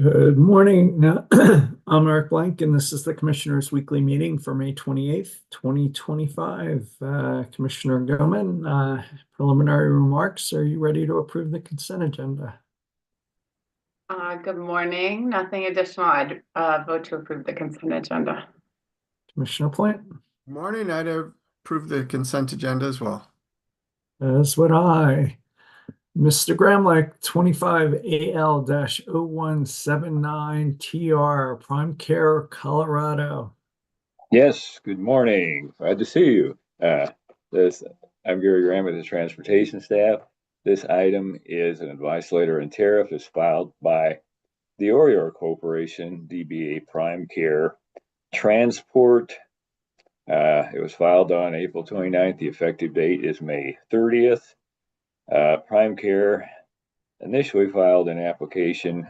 Good morning. I'm Eric Blank, and this is the Commissioners' Weekly Meeting for May 28th, 2025. Commissioner Goman, preliminary remarks. Are you ready to approve the consent agenda? Good morning. Nothing additional. I'd vote to approve the consent agenda. Commissioner Plant? Morning, I'd approve the consent agenda as well. As would I. Mr. Gramlich, 25 AL-0179 TR, Prime Care, Colorado. Yes, good morning. Glad to see you. I'm Gary Graham with the transportation staff. This item is an advice letter and tariff is filed by the Orior Corporation, DBA Prime Care Transport. It was filed on April 29th. The effective date is May 30th. Prime Care initially filed an application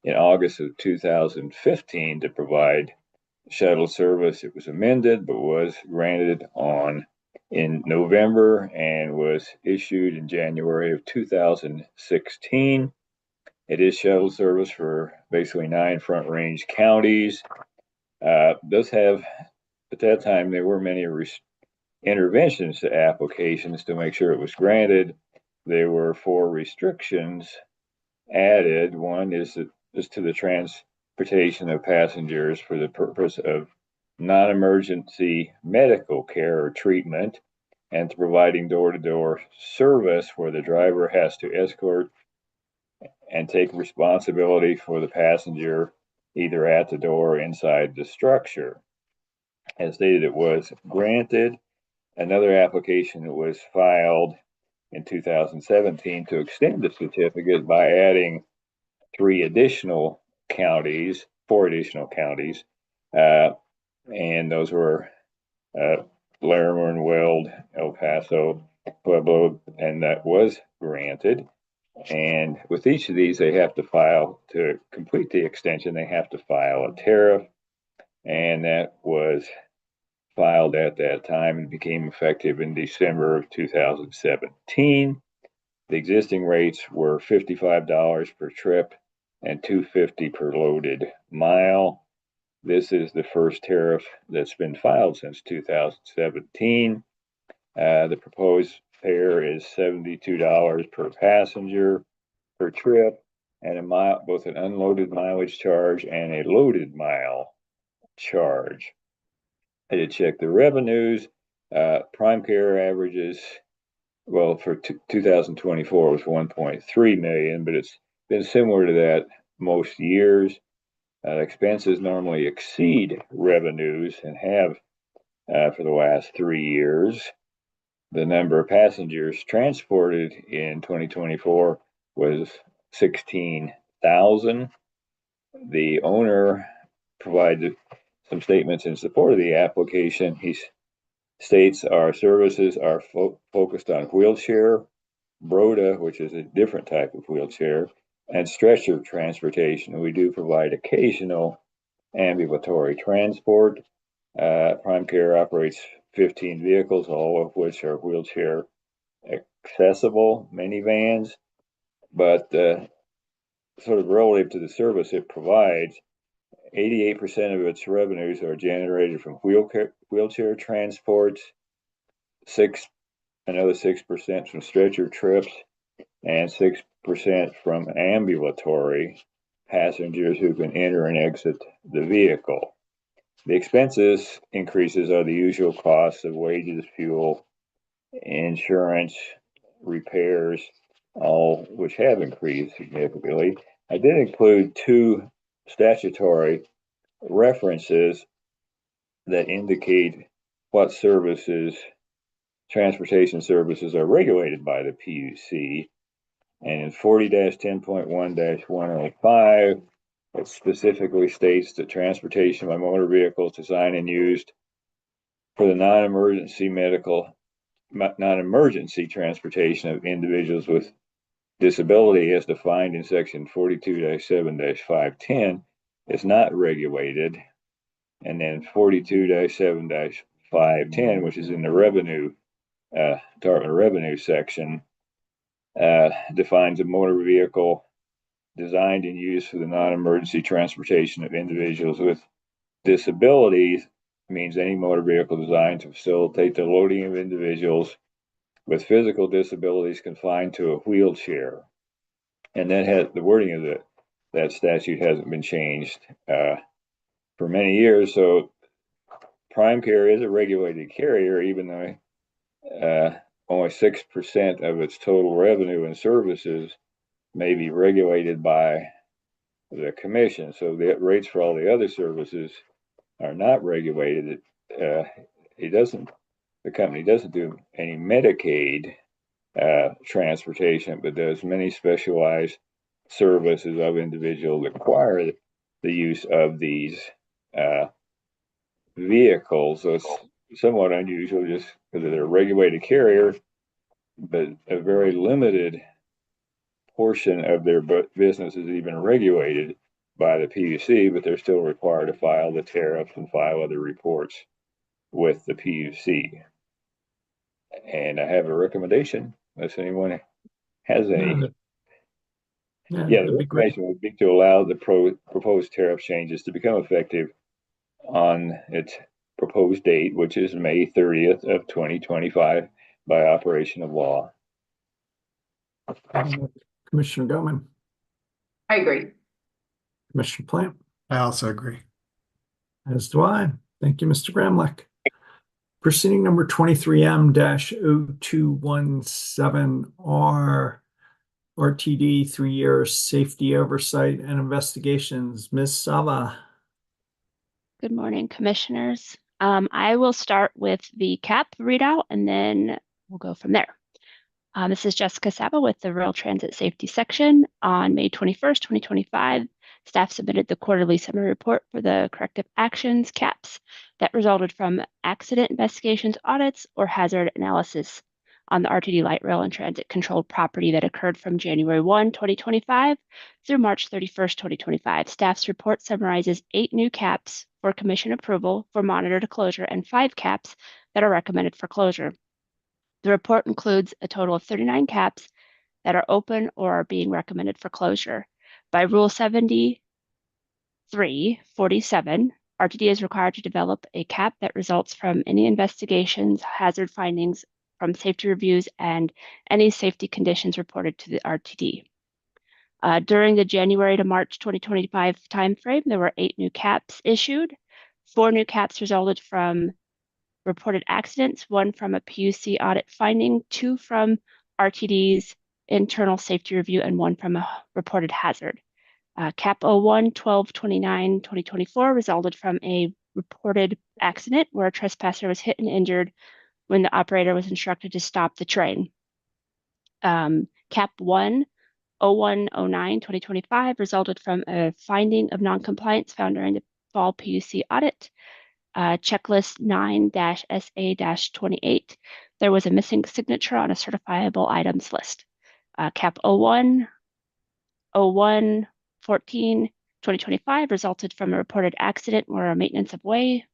in August of 2015 to provide shuttle service. It was amended, but was granted in November and was issued in January of 2016. It is shuttle service for basically 9 Front Range counties. Does have, at that time, there were many interventions to applications to make sure it was granted. There were 4 restrictions added. One is to the transportation of passengers for the purpose of non-emergency medical care or treatment, and to providing door-to-door service where the driver has to escort and take responsibility for the passenger either at the door or inside the structure. As stated, it was granted. Another application was filed in 2017 to extend the certificate by adding 4 additional counties, and those were Larimer, Weld, El Paso, Pueblo, and that was granted. And with each of these, they have to file, to complete the extension, they have to file a tariff, and that was filed at that time and became effective in December of 2017. The existing rates were $55 per trip and $2.50 per loaded mile. This is the first tariff that's been filed since 2017. The proposed fare is $72 per passenger per trip, and both an unloaded mileage charge and a loaded mile charge. I did check the revenues. Prime Care averages, well, for 2024 was 1.3 million, but it's been similar to that most years. Expenses normally exceed revenues and have for the last 3 years. The number of passengers transported in 2024 was 16,000. The owner provided some statements in support of the application. He states our services are focused on wheelchair, Broda, which is a different type of wheelchair, and stretcher transportation. We do provide occasional ambulatory transport. Prime Care operates 15 vehicles, all of which are wheelchair accessible minivans, but sort of relative to the service it provides, 88% of its revenues are generated from wheelchair transports, another 6% from stretcher trips, and 6% from ambulatory passengers who can enter and exit the vehicle. The expenses increases are the usual costs of wages, fuel, insurance, repairs, all which have increased significantly. I did include 2 statutory references that indicate what transportation services are regulated by the PUC. And in 40-10.1-105, it specifically states that transportation by motor vehicles designed and used for the non-emergency transportation of individuals with disability, as defined in section 42-7-510, is not regulated. And then 42-7-510, which is in the revenue, Department of Revenue section, defines a motor vehicle designed and used for the non-emergency transportation of individuals with disabilities, means any motor vehicle designed to facilitate the loading of individuals with physical disabilities confined to a wheelchair. And that has the wording of that statute hasn't been changed for many years. So Prime Care is a regulated carrier, even though only 6% of its total revenue and services may be regulated by the commission. So the rates for all the other services are not regulated. The company doesn't do any Medicaid transportation, but does many specialized services of individuals that require the use of these vehicles. So it's somewhat unusual just because they're a regulated carrier, but a very limited portion of their business is even regulated by the PUC, but they're still required to file the tariffs and file other reports with the PUC. And I have a recommendation, unless anyone has any. Yeah, the recommendation would be to allow the proposed tariff changes to become effective on its proposed date, which is May 30th of 2025, by operation of law. Commissioner Goman, I agree. Commissioner Plant, I also agree. as do I. Thank you, Mr. Gramlich. Proceeding number 23M-0217R, RTD 3-year safety oversight and investigations. Ms. Sava. Good morning, commissioners. I will start with the CAP readout and then we'll go from there. This is Jessica Saba with the Rail Transit Safety Section. On May 21st, 2025, staff submitted the quarterly summary report for the corrective actions, CAPS, that resulted from accident investigations, audits, or hazard analysis on the RTD light rail and transit controlled property that occurred from January 1, 2025 through March 31st, 2025. Staff's report summarizes 8 new CAPS for commission approval for monitor to closure and 5 CAPS that are recommended for closure. The report includes a total of 39 CAPS that are open or are being recommended for closure. By Rule 73-47, RTD is required to develop a CAP that results from any investigations, hazard findings from safety reviews, and any safety conditions reported to the RTD. During the January to March 2025 timeframe, there were 8 new CAPS issued. 4 new CAPS resulted from reported accidents, 1 from a PUC audit finding, 2 from RTD's internal safety review, and 1 from a reported hazard. CAP 01-12-29-2024 resulted from a reported accident where a trespasser was hit and injured when the operator was instructed to stop the train. CAP 1-01-09-2025 resulted from a finding of noncompliance found during the fall PUC audit. Checklist 9-SA-28, there was a missing signature on a certifiable items list. CAP 01-01-14-2025 resulted from a reported accident where a maintenance of way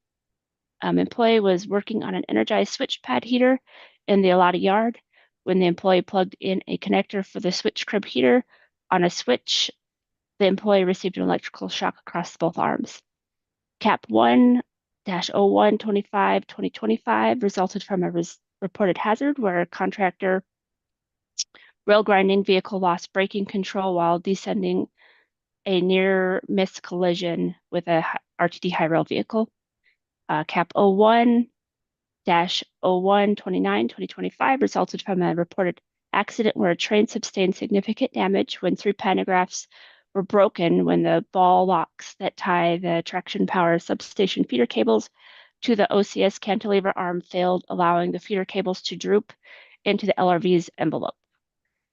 employee was working on an energized switch pad heater in the allotted yard. When the employee plugged in a connector for the switch crib heater on a switch, the employee received an electrical shock across both arms. CAP 1-01-25-2025 resulted from a reported hazard where a contractor rail grinding vehicle lost braking control while descending a near miss collision with a RTD high rail vehicle. CAP 01-01-29-2025 resulted from a reported accident where a train sustained significant damage when 3 pantographs were broken when the ball locks that tie the traction power substation feeder cables to the OCS cantilever arm failed, allowing the feeder cables to droop into the LRV's envelope.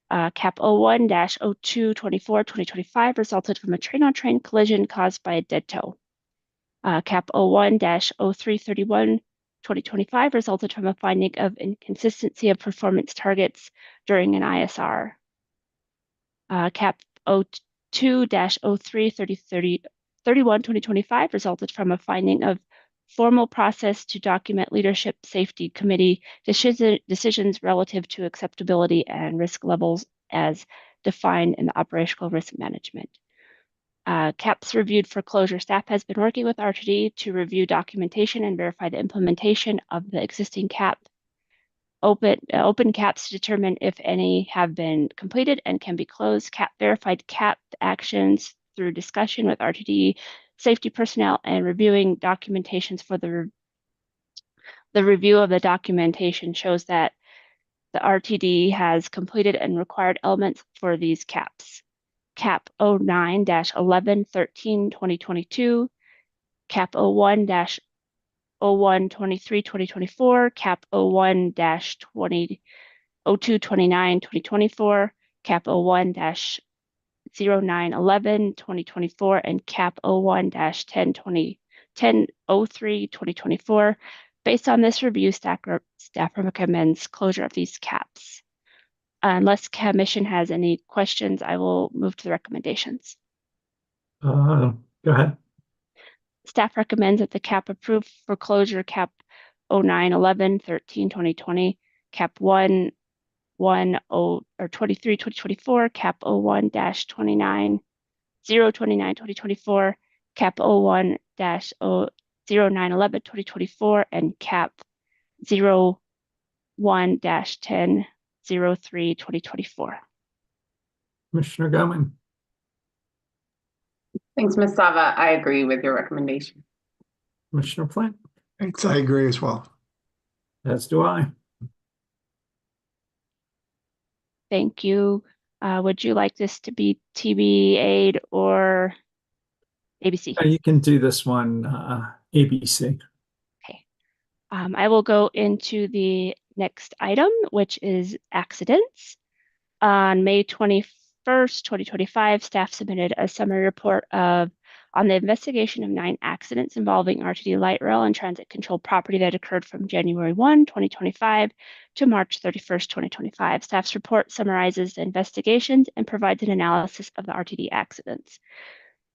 CAP 01-02-24-2025 resulted from a train-on-train collision caused by a dead toe. CAP 01-03-31-2025 resulted from a finding of inconsistency of performance targets during an ISR. CAP 02-03-30-31-2025 resulted from a finding of formal process to document leadership safety committee decisions relative to acceptability and risk levels as defined in the operational risk management. CAPS reviewed for closure. Staff has been working with RTD to review documentation and verify the implementation of the existing CAP. Open CAPs to determine if any have been completed and can be closed. Verified CAP actions through discussion with RTD safety personnel and reviewing documentations for the review of the documentation shows that the RTD has completed and required elements for these CAPs. CAP 09-11-13-2022, CAP 01-01-23-2024, CAP 01-02-29-2024, CAP 01-09-11-2024, and CAP 01-10-03-2024. Based on this review, staff recommends closure of these CAPs. Unless Commission has any questions, I will move to the recommendations. Go ahead. Staff recommends that the CAP approved for closure CAP 09-11-13-2020, CAP 23-2024, CAP 01-29-029-2024, CAP 01-09-11-2024, and CAP 01-10-03-2024. Commissioner Goman. Thanks, Ms. Sava. I agree with your recommendation. Commissioner Plant. Thanks, I agree as well. As do I. Thank you. Would you like this to be TBA'd or ABC? You can do this one, ABC. Okay. I will go into the next item, which is accidents. On May 21st, 2025, staff submitted a summary report on the investigation of 9 accidents involving RTD light rail and transit control property that occurred from January 1, 2025 to March 31st, 2025. Staff's report summarizes the investigations and provides an analysis of the RTD accidents.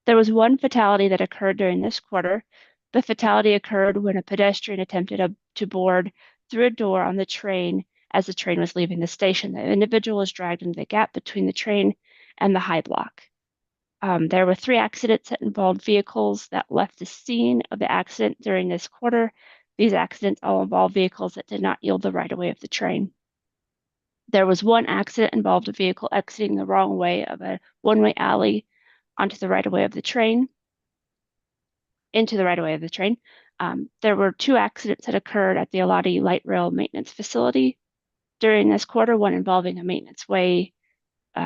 There was one fatality that occurred during this quarter. The fatality occurred when a pedestrian attempted to board through a door on the train as the train was leaving the station. The individual was dragged into the gap between the train and the high block. There were 3 accidents that involved vehicles that left the scene of the accident during this quarter. These accidents all involved vehicles that did not yield the right-of-way of the train. There was one accident involved a vehicle exiting the wrong way of a one-way alley onto the right-of-way of the train, into the right-of-way of the train. There were 2 accidents that occurred at the Eladi Light Rail Maintenance Facility during this quarter, one involving a maintenance way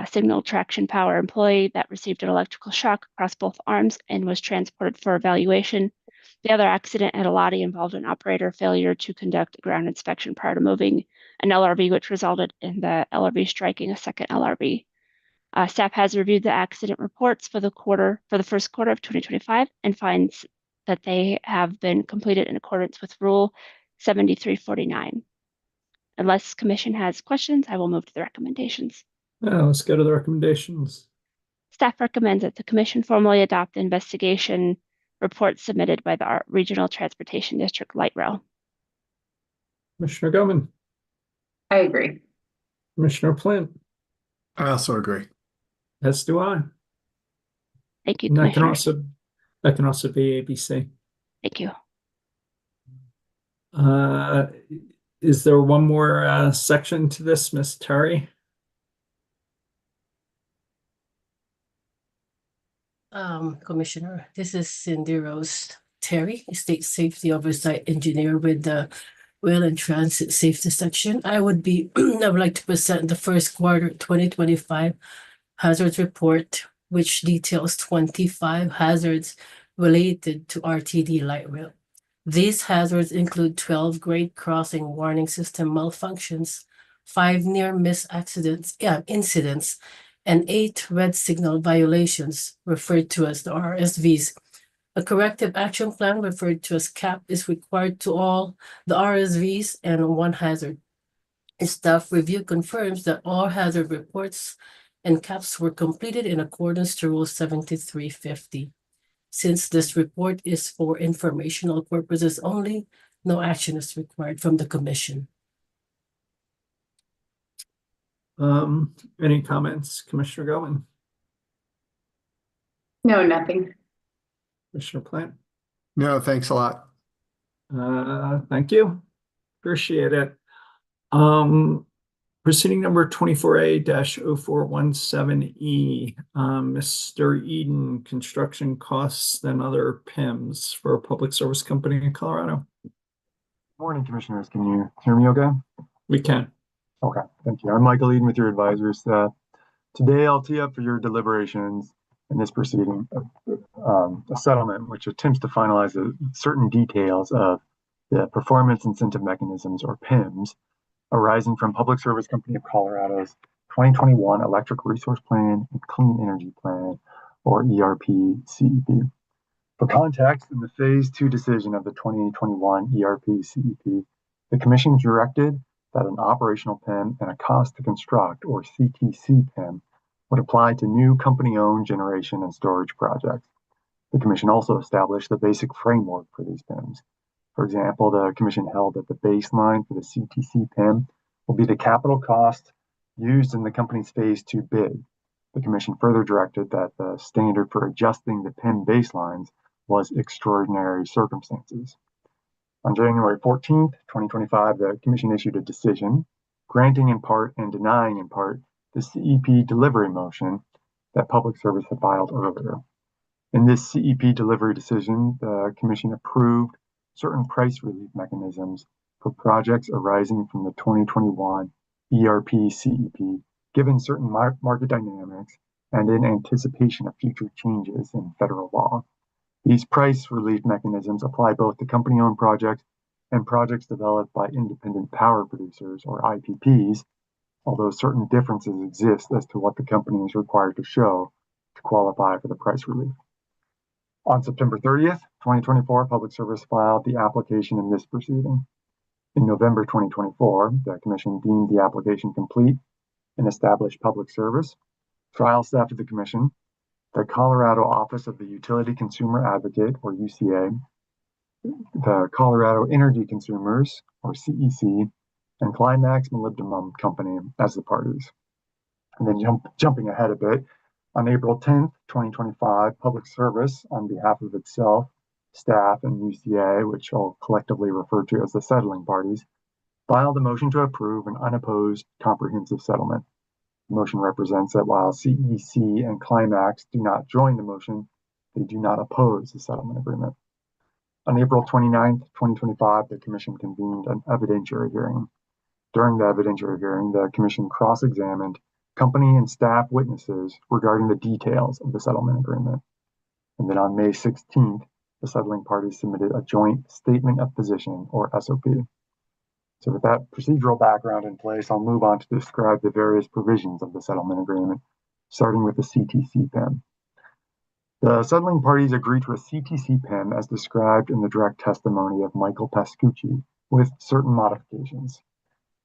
signal traction power employee that received an electrical shock across both arms and was transported for evaluation. The other accident at Eladi involved an operator failure to conduct a ground inspection prior to moving an LRV, which resulted in the LRV striking a second LRV. Staff has reviewed the accident reports for the first quarter of 2025 and finds that they have been completed in accordance with Rule 7349. Unless Commission has questions, I will move to the recommendations. Let's go to the recommendations. Staff recommends that the Commission formally adopt the investigation report submitted by the Regional Transportation District Light Rail. Commissioner Goman. I agree. Commissioner Plant. I also agree. As do I. Thank you, And that can Commissioners. also be ABC. Thank you. Is there one more section to this, Ms. Terry? Commissioner, this is Cindy Rose Terry, State Safety Oversight Engineer with the Rail and Transit Safety Section. I would like to present the first quarter 2025 hazards report, which details 25 hazards related to RTD light rail. These hazards include 12 grade crossing warning system malfunctions, 5 near-miss incidents, and 8 red signal violations, referred to as the RSVs. A corrective action plan, referred to as CAP, is required to all the RSVs and 1 hazard. A staff review confirms that all hazard reports and CAPs were completed in accordance to Rule 7350. Since this report is for informational purposes only, no action is required from the Commission. Any comments, Commissioner Gowan, No, nothing. Commissioner Plant? No, thanks a lot. Thank you. Appreciate it. Proceeding number 24A-0417E, Mr. Eden, construction costs and other PIMs for a public service company in Colorado. Morning, Commissioners. Can you hear me okay? We can. Okay, thank you. I'm Michael Eden with your advisors. Today, I'll tee up for your deliberations in this proceeding a settlement which attempts to finalize certain details of the performance incentive mechanisms, or PIMs, arising from Public Service Company of Colorado's 2021 Electric Resource Plan and Clean Energy Plan, or ERP-CEP. For context, in the Phase 2 decision of the 2021 ERP-CEP, the Commission directed that an operational PIM and a cost to construct, or CTC PIM, would apply to new company-owned generation and storage projects. The Commission also established the basic framework for these PIMs. For example, the Commission held that the baseline for the CTC PIM will be the capital cost used in the company's Phase 2 bid. The Commission further directed that the standard for adjusting the PIM baselines was extraordinary circumstances. On January 14th, 2025, the Commission issued a decision granting in part and denying in part the CEP delivery motion that Public Service had filed earlier. In this CEP delivery decision, the Commission approved certain price relief mechanisms for projects arising from the 2021 ERP-CEP, given certain market dynamics and in anticipation of future changes in federal law. These price relief mechanisms apply both to company-owned projects and projects developed by independent power producers, or IPPs, although certain differences exist as to what the company is required to show to qualify for the price relief. On September 30th, 2024, Public Service filed the application in this proceeding. In November 2024, the Commission deemed the application complete and established Public Service, trial staff of the Commission, the Colorado Office of the Utility Consumer Advocate, or UCA, the Colorado Energy Consumers, or CEC, and Climax Molybdenum Company as the parties. And then jumping ahead a bit, on April 10th, 2025, Public Service, on behalf of itself, staff, and UCA, which I'll collectively refer to as the settling parties, filed a motion to approve an unopposed comprehensive settlement. The motion represents that while CEC and Climax do not join the motion, they do not oppose the settlement agreement. On April 29th, 2025, the Commission convened an evidentiary hearing. During the evidentiary hearing, the Commission cross-examined company and staff witnesses regarding the details of the settlement agreement. And then on May 16th, the settling parties submitted a joint statement of position, or SOP. So with that procedural background in place, I'll move on to describe the various provisions of the settlement agreement, starting with the CTC PIM. The settling parties agreed to a CTC PIM as described in the direct testimony of Michael Pascucci, with certain modifications.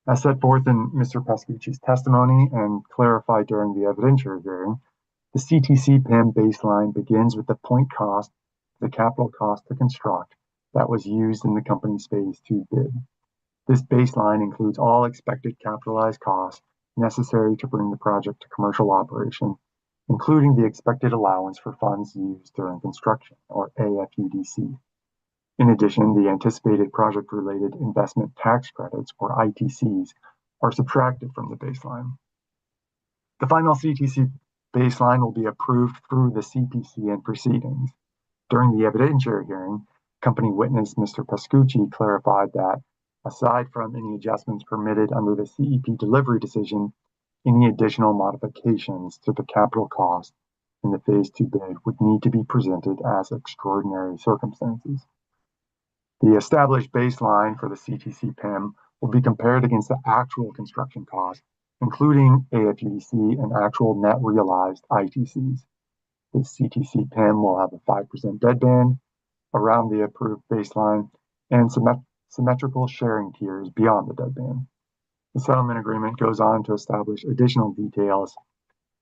As set forth in Mr. Pascucci's testimony and clarified during the evidentiary hearing, the CTC PIM baseline begins with the point cost, the capital cost to construct, that was used in the company's Phase 2 bid. This baseline includes all expected capitalized costs necessary to bring the project to commercial operation, including the expected allowance for funds used during construction, or AFUDC. In addition, the anticipated project-related investment tax credits, or ITCs, are subtracted from the baseline. The final CTC baseline will be approved through the CPCN proceedings. During the evidentiary hearing, company witness Mr. Pascucci clarified that, aside from any adjustments permitted under the CEP delivery decision, any additional modifications to the capital cost in the Phase 2 bid would need to be presented as extraordinary circumstances. The established baseline for the CTC PIM will be compared against the actual construction cost, including AFUDC and actual net realized ITCs. The CTC PIM will have a 5% deadband around the approved baseline and symmetrical sharing tiers beyond the deadband. The settlement agreement goes on to establish additional details.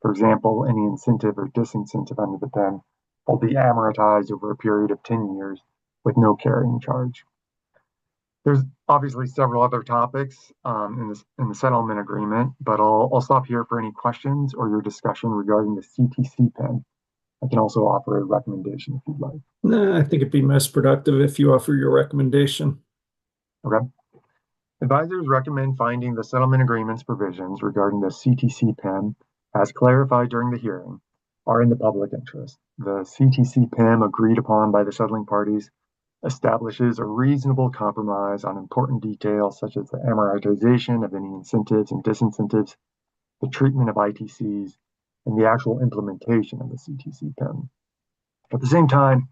For example, any incentive or disincentive under the PIM will be amortized over a period of 10 years with no carrying charge. There's obviously several other topics in the settlement agreement, but I'll stop here for any questions or your discussion regarding the CTC pen. I can also offer a recommendation if you'd like. No, I think it'd be most productive if you offer your recommendation. Okay. Advisors recommend finding the settlement agreement's provisions regarding the CTC PIM, as clarified during the hearing, are in the public interest. The CTC PIM agreed upon by the settling parties establishes a reasonable compromise on important details such as the amortization of any incentives and disincentives, the treatment of ITCs, and the actual implementation of the CTC PIM. At the same time,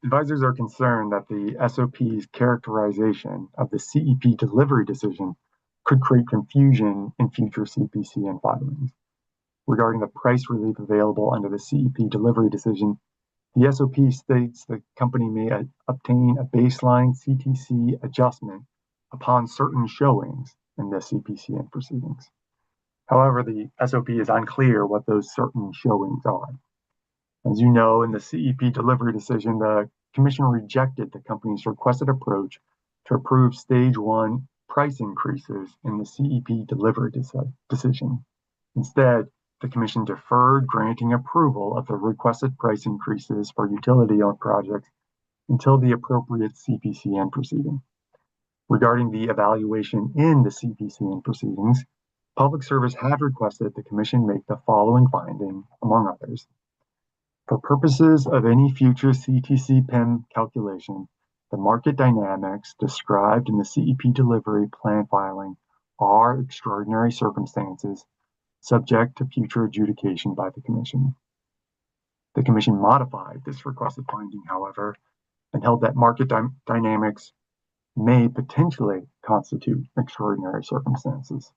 advisors are concerned that the SOP's characterization of the CEP delivery decision could create confusion in future CPCN filings. Regarding the price relief available under the CEP delivery decision, the SOP states the company may obtain a baseline CTC adjustment upon certain showings in the CPCN proceedings. However, the SOP is unclear what those certain showings are. As you know, in the CEP delivery decision, the Commission rejected the company's requested approach to approve stage 1 price increases in the CEP delivery decision. Instead, the Commission deferred granting approval of the requested price increases for utility-owned projects until the appropriate CPCN proceeding. Regarding the evaluation in the CPCN proceedings, Public Service had requested the Commission make the following finding, among others. For purposes of any future CTC PIM calculation, the market dynamics described in the CEP delivery plan filing are extraordinary circumstances subject to future adjudication by the Commission. The Commission modified this requested finding, however, and held that market dynamics may potentially constitute extraordinary circumstances.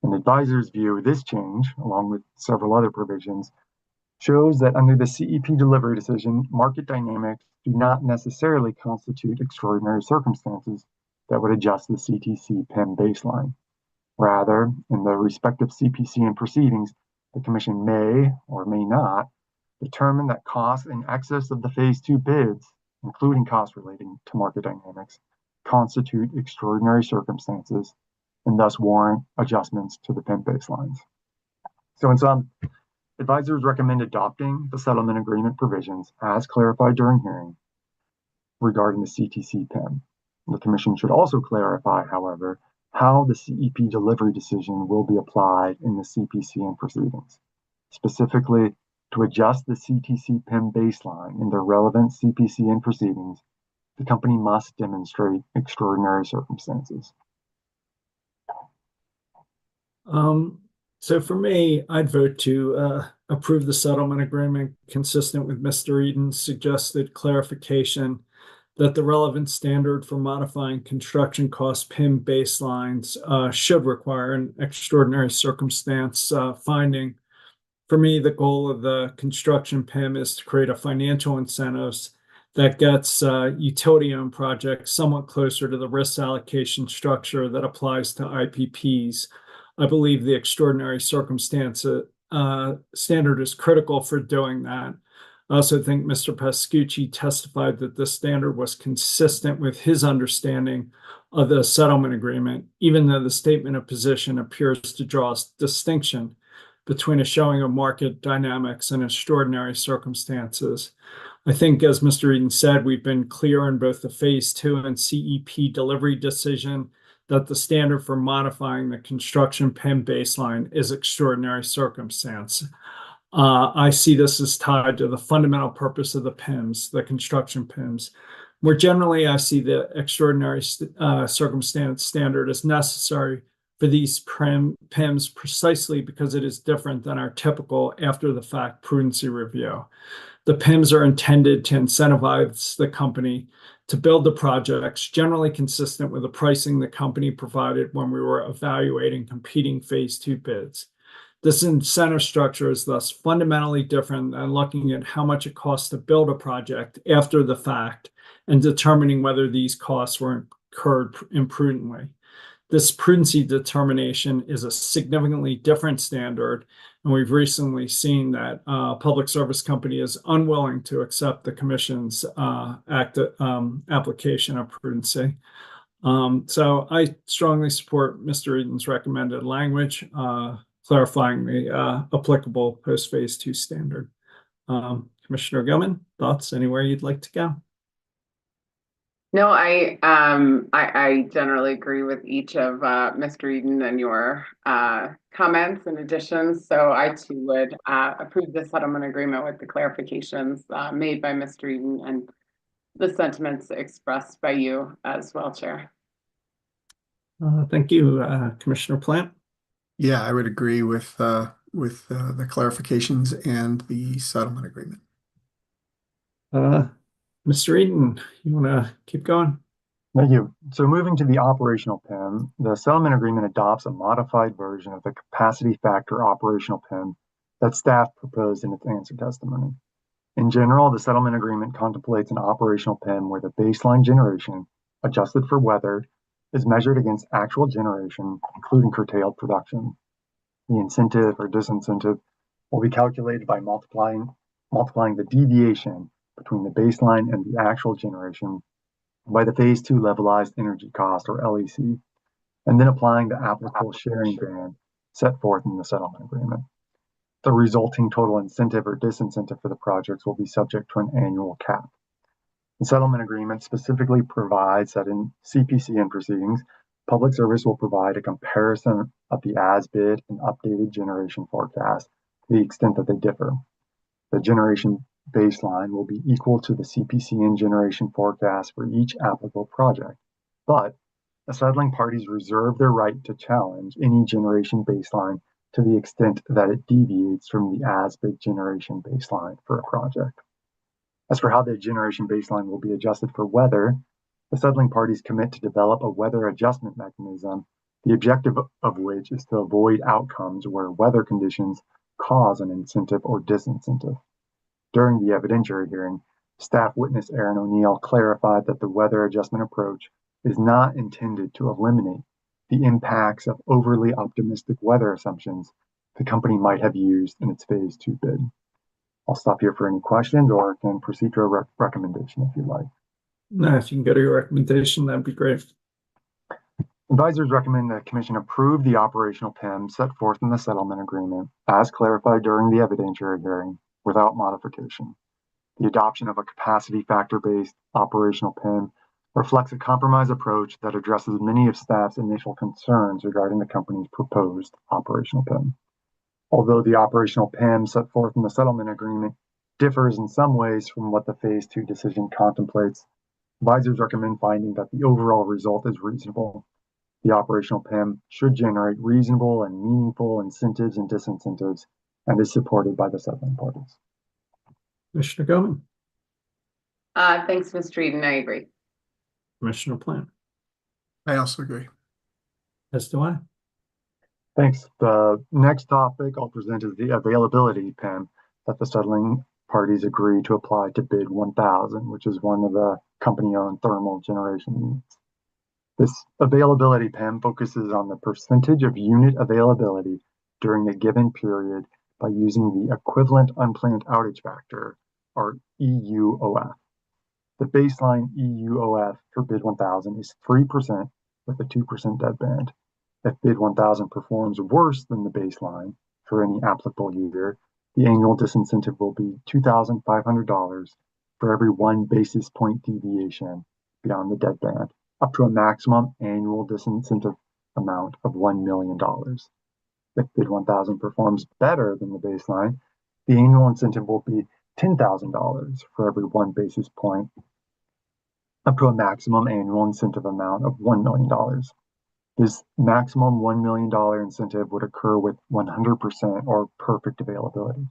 An advisor's view, this change, along with several other provisions, shows that under the CEP delivery decision, market dynamics do not necessarily constitute extraordinary circumstances that would adjust the CTC PIM baseline. Rather, in the respective CPCN proceedings, the Commission may or may not determine that costs in excess of the Phase 2 bids, including costs relating to market dynamics, constitute extraordinary circumstances and thus warrant adjustments to the PIM baselines. So in sum, advisors recommend adopting the settlement agreement provisions as clarified during hearing regarding the CTC PIM. The Commission should also clarify, however, how the CEP delivery decision will be applied in the CPCN proceedings. Specifically, to adjust the CTC PIM baseline in the relevant CPCN proceedings, the company must demonstrate extraordinary circumstances. So for me, I'd vote to approve the settlement agreement consistent with Mr. Eden's suggested clarification that the relevant standard for modifying construction cost PIM baselines should require an extraordinary circumstance finding. For me, the goal of the construction PIM is to create a financial incentives that gets utility-owned projects somewhat closer to the risk allocation structure that applies to IPPs. I believe the extraordinary circumstance standard is critical for doing that. I also think Mr. Pascucci testified that this standard was consistent with his understanding of the settlement agreement, even though the statement of position appears to draw a distinction between a showing of market dynamics and extraordinary circumstances. I think, as Mr. Eden said, we've been clear in both the Phase 2 and CEP delivery decision that the standard for modifying the construction PIM baseline is extraordinary circumstance. I see this as tied to the fundamental purpose of the PIMs, the construction PIMs. More generally, I see the extraordinary circumstance standard as necessary for these PIMs precisely because it is different than our typical after-the-fact prudency review. The PIMs are intended to incentivize the company to build the projects generally consistent with the pricing the company provided when we were evaluating competing Phase 2 bids. This incentive structure is thus fundamentally different than looking at how much it costs to build a project after the fact and determining whether these costs were incurred imprudently. This prudency determination is a significantly different standard, and we've recently seen that a public service company is unwilling to accept the Commission's application of prudency. So I strongly support Mr. Eden's recommended language, clarifying the applicable post-phase 2 standard. Commissioner Gilman, thoughts anywhere you'd like to go? No, I generally agree with each of Mr. Eden and your comments and additions. So I too would approve the settlement agreement with the clarifications made by Mr. Eden and the sentiments expressed by you as well, Chair. Thank you, Commissioner Plant. Yeah, I would agree with the clarifications and the settlement agreement. Mr. Eden, you want to keep going? Thank you. So moving to the operational PIM, the settlement agreement adopts a modified version of the capacity factor operational PIM that staff proposed in its answer testimony. In general, the settlement agreement contemplates an operational PIM where the baseline generation, adjusted for weather, is measured against actual generation, including curtailed production. The incentive or disincentive will be calculated by multiplying the deviation between the baseline and the actual generation by the phase 2 levelized energy cost, or LEC, and then applying the applicable sharing band set forth in the settlement agreement. The resulting total incentive or disincentive for the projects will be subject to an annual cap. The settlement agreement specifically provides that in CPCN proceedings, Public Service will provide a comparison of the as-bid and updated generation forecast to the extent that they differ. The generation baseline will be equal to the CPCN generation forecast for each applicable project, but the settling parties reserve their right to challenge any generation baseline to the extent that it deviates from the as-bid generation baseline for a project. As for how the generation baseline will be adjusted for weather, the settling parties commit to develop a weather adjustment mechanism, the objective of which is to avoid outcomes where weather conditions cause an incentive or disincentive. During the evidentiary hearing, staff witness Aaron O'Neill clarified that the weather adjustment approach is not intended to eliminate the impacts of overly optimistic weather assumptions the company might have used in its phase 2 bid. I'll stop here for any questions or can proceed to a recommendation if you'd like. No, if you can go to your recommendation, that'd be great. Advisors recommend the Commission approve the operational PIM set forth in the settlement agreement as clarified during the evidentiary hearing without modification. The adoption of a capacity factor-based operational PIM reflects a compromise approach that addresses many of staff's initial concerns regarding the company's proposed operational PIM. Although the operational PIM set forth in the settlement agreement differs in some ways from what the phase 2 decision contemplates, advisors recommend finding that the overall result is reasonable. The operational PIM should generate reasonable and meaningful incentives and disincentives and is supported by the settling parties. Commissioner Goman, Thanks, Mr. Eden. I agree. Commissioner Plant, I also agree. as do I. Thanks. The next topic I'll present is the availability PIM that the settling parties agreed to apply to bid 1000, which is one of the company-owned thermal generation units. This availability PIM focuses on the percentage of unit availability during a given period by using the equivalent unplanned outage factor, or EUOF. The baseline EUOF for bid 1000 is 3% with a 2% deadband. If bid 1000 performs worse than the baseline for any applicable year, the annual disincentive will be $2,500 for every 1 basis point deviation beyond the deadband, up to a maximum annual disincentive amount of $1 million. If bid 1000 performs better than the baseline, the annual incentive will be $10,000 for every 1 basis point, up to a maximum annual incentive amount of $1 million. This maximum $1 million incentive would occur with 100% or perfect availability.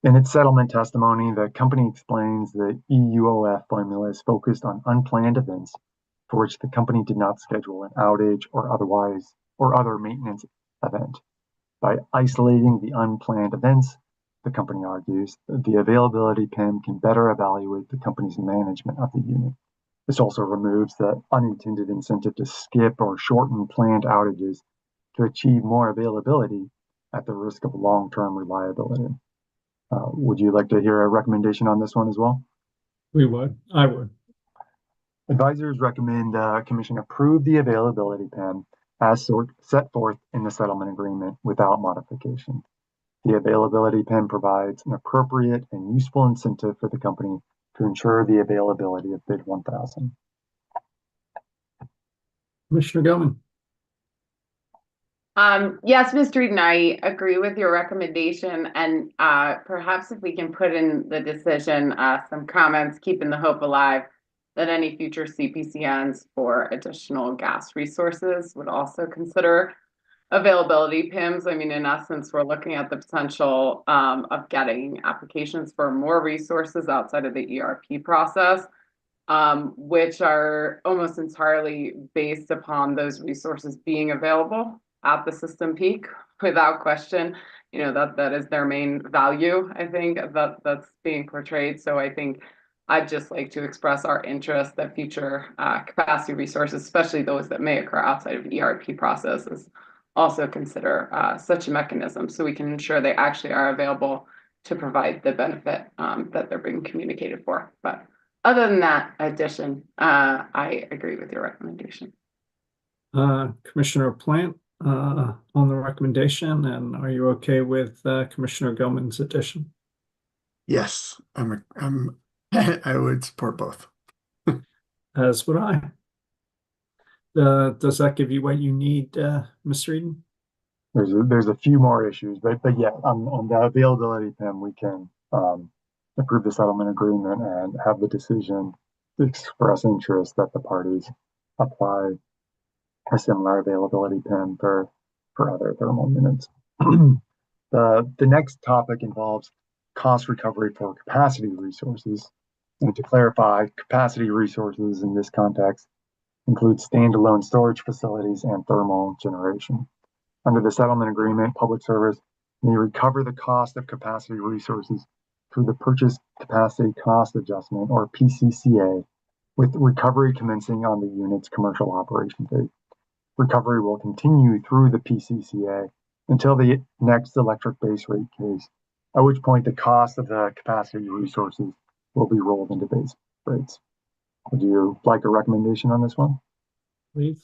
In its settlement testimony, the company explains that EUOF formula is focused on unplanned events for which the company did not schedule an outage or other maintenance event. By isolating the unplanned events, the company argues, the availability PIM can better evaluate the company's management of the unit. This also removes the unintended incentive to skip or shorten planned outages to achieve more availability at the risk of long-term reliability. Would you like to hear a recommendation on this one as well? We would. I would. Advisors recommend Commission approve the availability PIM as set forth in the settlement agreement without modification. The availability PIM provides an appropriate and useful incentive for the company to ensure the availability of bid 1000. Commissioner Goman. Yes, Mr. Eden, I agree with your recommendation, and perhaps if we can put in the decision some comments, keeping the hope alive that any future CPCNs for additional gas resources would also consider availability PIMs. I mean, in essence, we're looking at the potential of getting applications for more resources outside of the ERP process, which are almost entirely based upon those resources being available at the system peak without question. You know, that is their main value, I think, that's being portrayed. So I think I'd just like to express our interest that future capacity resources, especially those that may occur outside of the ERP processes, also consider such a mechanism so we can ensure they actually are available to provide the benefit that they're being communicated for. But other than that addition, I agree with your recommendation. Commissioner Plant on the recommendation, and are you okay with Commissioner Goman's addition? Yes, I would support both. As would I. Does that give you what you need, Mr. Eden? There's a few more issues, but yeah, on the availability PIM, we can approve the settlement agreement and have the decision to express interest that the parties apply a similar availability PIM for other thermal units. The next topic involves cost recovery for capacity resources. And to clarify, capacity resources in this context include standalone storage facilities and thermal generation. Under the settlement agreement, Public Service may recover the cost of capacity resources through the Purchase Capacity Cost Adjustment, or PCCA, with recovery commencing on the unit's commercial operation date. Recovery will continue through the PCCA until the next electric base rate case, at which point the cost of the capacity resources will be rolled into base rates. Would you like a recommendation on this one? Please.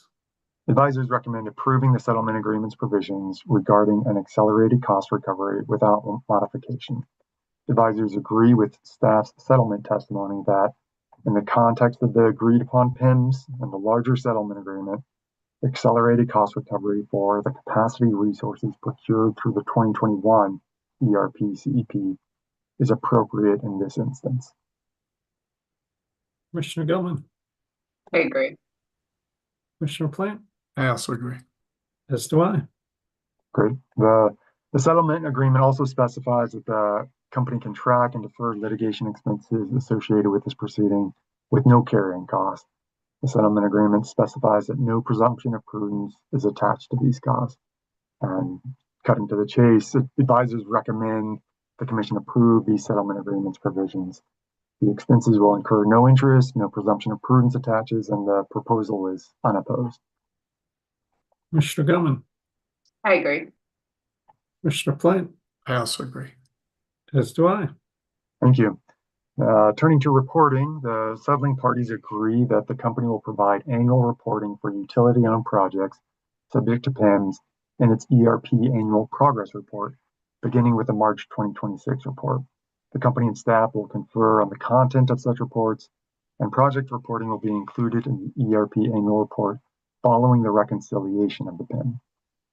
Advisors recommend approving the settlement agreement's provisions regarding an accelerated cost recovery without modification. Advisors agree with staff's settlement testimony that, in the context of the agreed upon PIMs and the larger settlement agreement, accelerated cost recovery for the capacity resources procured through the 2021 ERP CEP is appropriate in this instance. Commissioner Goman. I agree. Commissioner Plant. I also agree. As do I. Great. The settlement agreement also specifies that the company can track and defer litigation expenses associated with this proceeding with no carrying cost. The settlement agreement specifies that no presumption of prudence is attached to these costs. And cutting to the chase, advisors recommend the Commission approve these settlement agreements provisions. The expenses will incur no interest, no presumption of prudence attaches, and the proposal is unopposed. Commissioner Goman. I agree. Commissioner Plant. I also agree. As do I. Thank you. Turning to reporting, the settling parties agree that the company will provide annual reporting for utility-owned projects subject to PIMs in its ERP annual progress report, beginning with the March 2026 report. The company and staff will confer on the content of such reports, and project reporting will be included in the ERP annual report following the reconciliation of the PIM.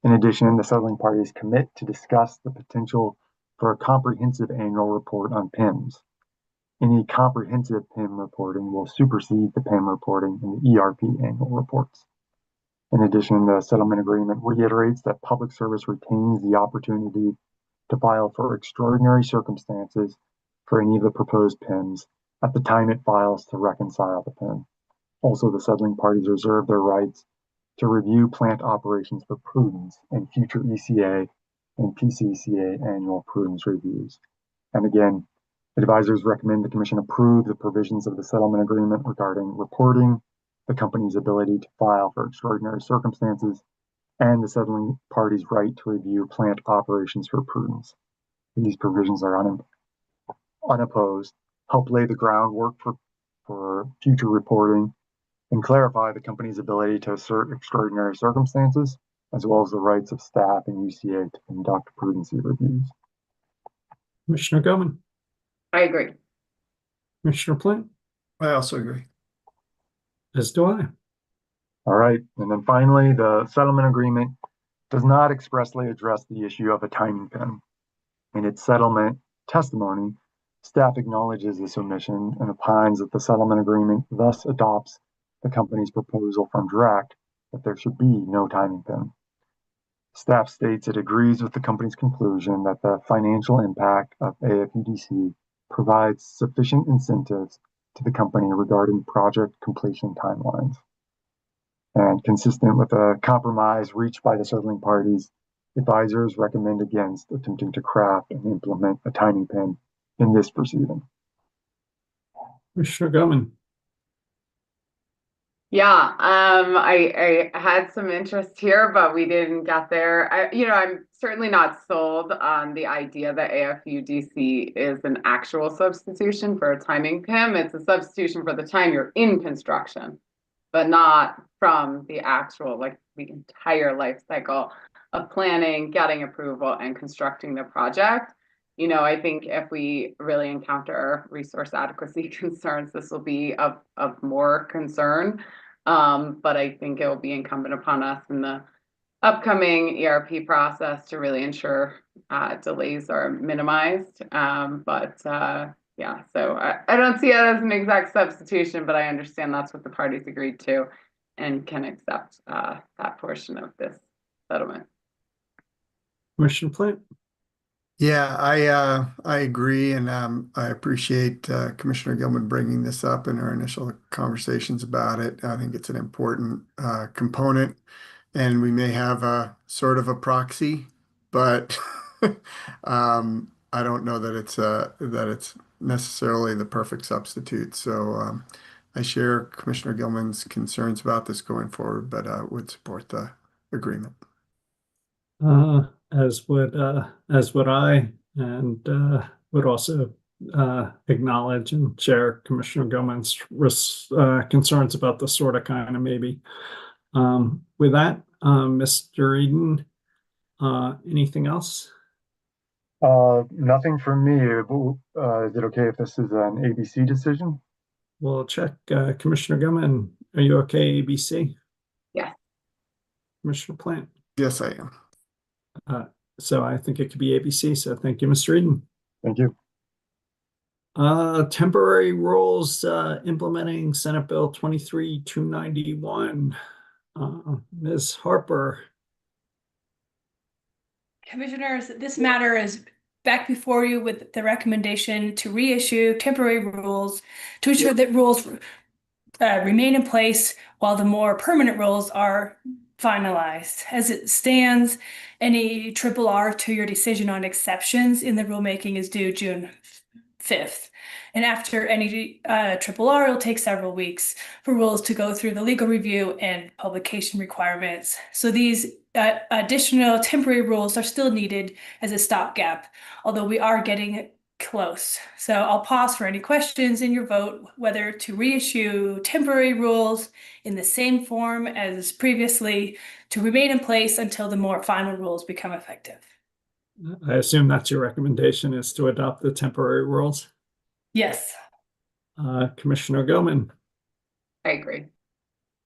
In addition, the settling parties commit to discuss the potential for a comprehensive annual report on PIMs. Any comprehensive PIM reporting will supersede the PIM reporting in the ERP annual reports. In addition, the settlement agreement reiterates that Public Service retains the opportunity to file for extraordinary circumstances for any of the proposed PIMs at the time it files to reconcile the PIM. Also, the settling parties reserve their rights to review plant operations for prudence in future ECA and PCCA annual prudence reviews. And again, advisors recommend the Commission approve the provisions of the settlement agreement regarding reporting, the company's ability to file for extraordinary circumstances, and the settling parties' right to review plant operations for prudence. These provisions are unopposed, help lay the groundwork for future reporting, and clarify the company's ability to assert extraordinary circumstances, as well as the rights of staff and UCA to conduct prudency reviews. Commissioner Goman, I agree. Commissioner Plant, I also agree. as do I. All right, and then finally, the settlement agreement does not expressly address the issue of a timing pin. In its settlement testimony, staff acknowledges this omission and opines that the settlement agreement thus adopts the company's proposal from direct that there should be no timing pin. Staff states it agrees with the company's conclusion that the financial impact of AFUDC provides sufficient incentives to the company regarding project completion timelines. And consistent with a compromise reached by the settling parties, advisors recommend against attempting to craft and implement a timing pin in this proceeding. Commissioner Goman, Yeah, I had some interest here, but we didn't get there. I'm certainly not sold on the idea that AFUDC is an actual substitution for a timing PIM. It's a substitution for the time you're in construction, but not from the actual, like the entire life cycle of planning, getting approval, and constructing the project. I think if we really encounter resource adequacy concerns, this will be of more concern. But I think it will be incumbent upon us in the upcoming ERP process to really ensure delays are minimized. Yeah, so I don't see it as an exact substitution, but I understand that's what the parties agreed to and can accept that portion of this settlement. Commissioner Plant, Yeah, I agree, and I appreciate Commissioner Gilman bringing this up in our initial conversations about it. I think it's an important component, and we may have a sort of a proxy, but I don't know that it's necessarily the perfect substitute. So I share Commissioner Gilman's concerns about this going forward, but would support the agreement. as would I, and would also acknowledge and share Commissioner Goman's concerns about the sort of kind of maybe. With that, Mr. Eden, anything else? Nothing from me. Is it okay if this is an ABC decision? We'll check. Commissioner Goman, are you okay, ABC? Yeah. Commissioner Plant? Yes, I am. So I think it could be ABC, so thank you, Mr. Eden. Thank you. Temporary rules implementing Senate Bill 23-291. Ms. Harper. Commissioners, this matter is back before you with the recommendation to reissue temporary rules to ensure that rules remain in place while the more permanent rules are finalized. As it stands, any R to your decision on exceptions in the rulemaking is due June 5th. And after any R, it'll take several weeks for rules to go through the legal review and publication requirements. So these additional temporary rules are still needed as a stopgap, although we are getting close. So I'll pause for any questions in your vote, whether to reissue temporary rules in the same form as previously to remain in place until the more final rules become effective. I assume that's your recommendation, is to adopt the temporary rules. Yes. Commissioner Goman, I agree.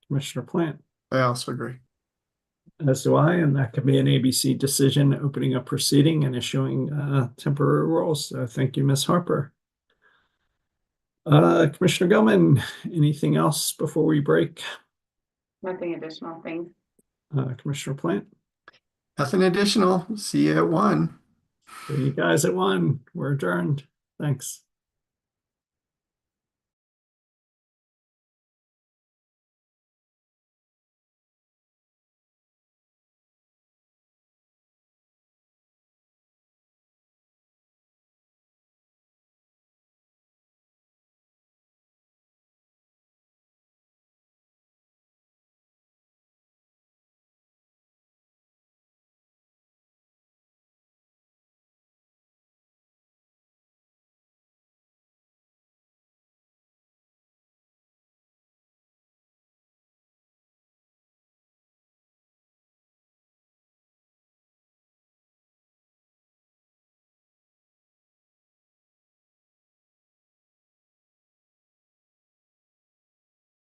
Commissioner Plant, I also agree. as do I, and that could be an ABC decision, opening a proceeding and issuing temporary rules. So thank you, Ms. Harper. Commissioner Goman, anything else before we break? Nothing additional, thanks. Commissioner Plant? Nothing additional. See you at 1. See you guys at 1. We're adjourned. Thanks.